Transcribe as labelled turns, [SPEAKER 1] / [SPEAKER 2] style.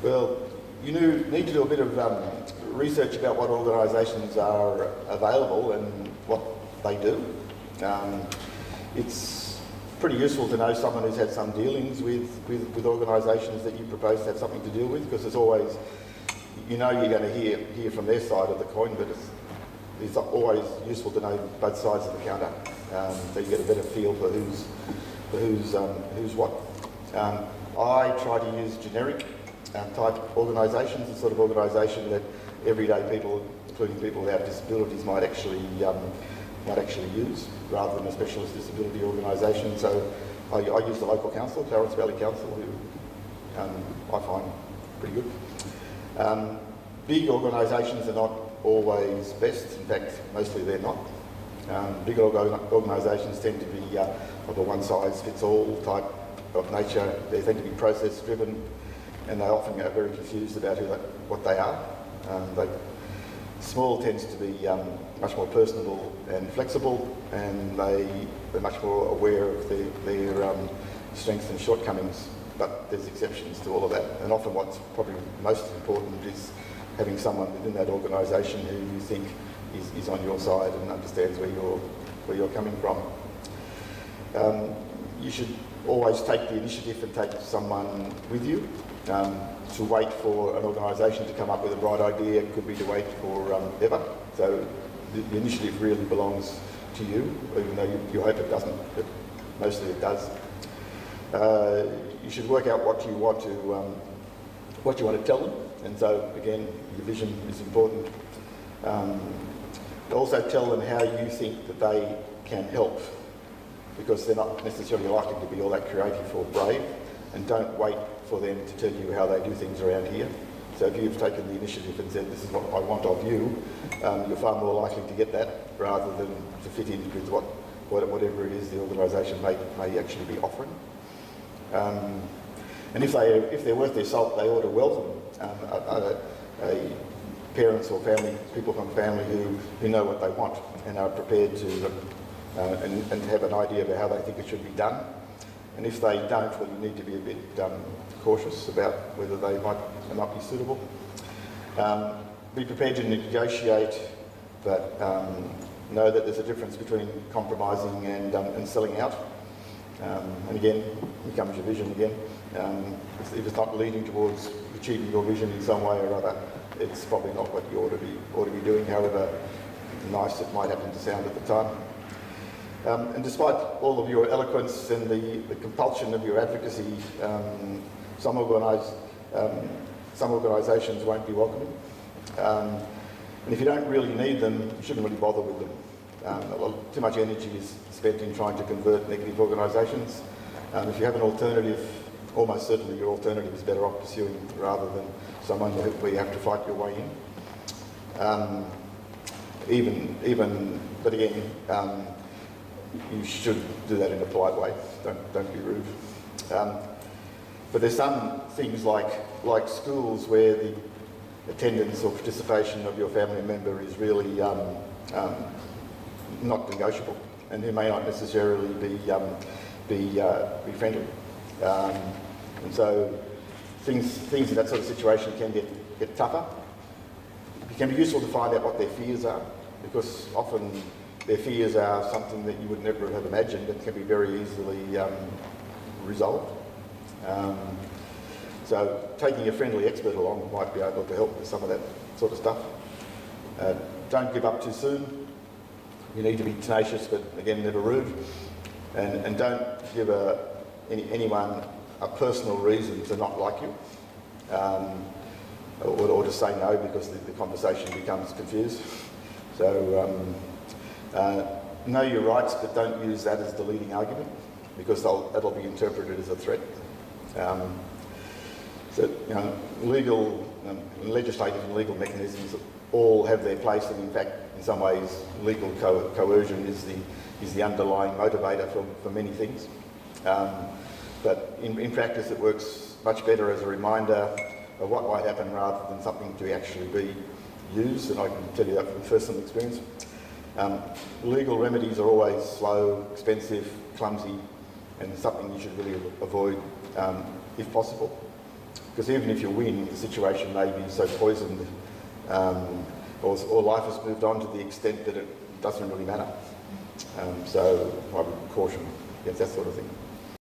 [SPEAKER 1] Well, you need to do a bit of research about what organisations are available and what they do. It's pretty useful to know someone who's had some dealings with organisations that you propose to have something to deal with, because there's always, you're going to hear from their side of the coin, but it's always useful to know both sides of the counter, so you get a better feel for who's what. I try to use generic type organisations, the sort of organisation that everyday people, including people without disabilities, might actually use, rather than a specialist disability organisation. So I use the local council, Clarence Valley Council, who I find pretty good. Big organisations are not always best. In fact, mostly they're not. Big organisations tend to be of a one-size-fits-all type of nature. They tend to be process-driven, and they often get very confused about what they are. Small tends to be much more personable and flexible, and they're much more aware of their strengths and shortcomings, but there's exceptions to all of that. And often what's probably most important is having someone within that organisation who you think is on your side and understands where you're coming from. You should always take the initiative and take someone with you. To wait for an organisation to come up with a bright idea could be to wait for ever. So the initiative really belongs to you, even though you hope it doesn't, but mostly it does. You should work out what you want to tell them, and so again, your vision is important. Also tell them how you think that they can help, because they're not necessarily likely to be all that creative or brave, and don't wait for them to tell you how they do things around here. So if you've taken the initiative and said, this is what I want of you, you're far more likely to get that, rather than to fit in with whatever it is the organisation may actually be offering. And if they're worth their salt, they ought to welcome parents or people from family who know what they want and are prepared to and have an idea about how they think it should be done. And if they don't, well, you need to be a bit cautious about whether they might be suitable. Be prepared to negotiate, but know that there's a difference between compromising and selling out. And again, here comes your vision again. If it's not leading towards achieving your vision in some way or other, it's probably not what you ought to be doing, however nice it might happen to sound at the time. And despite all of your eloquence and the compulsion of your advocacy, some organisations won't be welcoming. And if you don't really need them, you shouldn't really bother with them. Too much energy is spent in trying to convert negative organisations. If you have an alternative, almost certainly your alternative is better off pursuing rather than someone where you have to fight your way in. But again, you should do that in a polite way. Don't be rude. But there's some things like schools where the attendance or participation of your family member is really not negotiable, and who may not necessarily be friendly. And so things in that sort of situation can get tougher. It can be useful to find out what their fears are, because often their fears are something that you would never have imagined and can be very easily resolved. So taking a friendly expert along might be able to help with some of that sort of stuff. Don't give up too soon. You need to be tenacious, but again, never rude. And don't give anyone a personal reason to not like you, or to say no because the conversation becomes confused. So know your rights, but don't use that as the leading argument, because that'll be interpreted as a threat. Legal, legislative and legal mechanisms all have their place, and in fact, in some ways, legal coercion is the underlying motivator for many things. But in practice, it works much better as a reminder of what might happen rather than something to actually be used, and I can tell you that from personal experience. Legal remedies are always slow, expensive, clumsy, and something you should really avoid if possible. Because even if you win, the situation may be so poisoned, or life has moved on to the extent that it doesn't really matter. So I would caution against that sort of thing.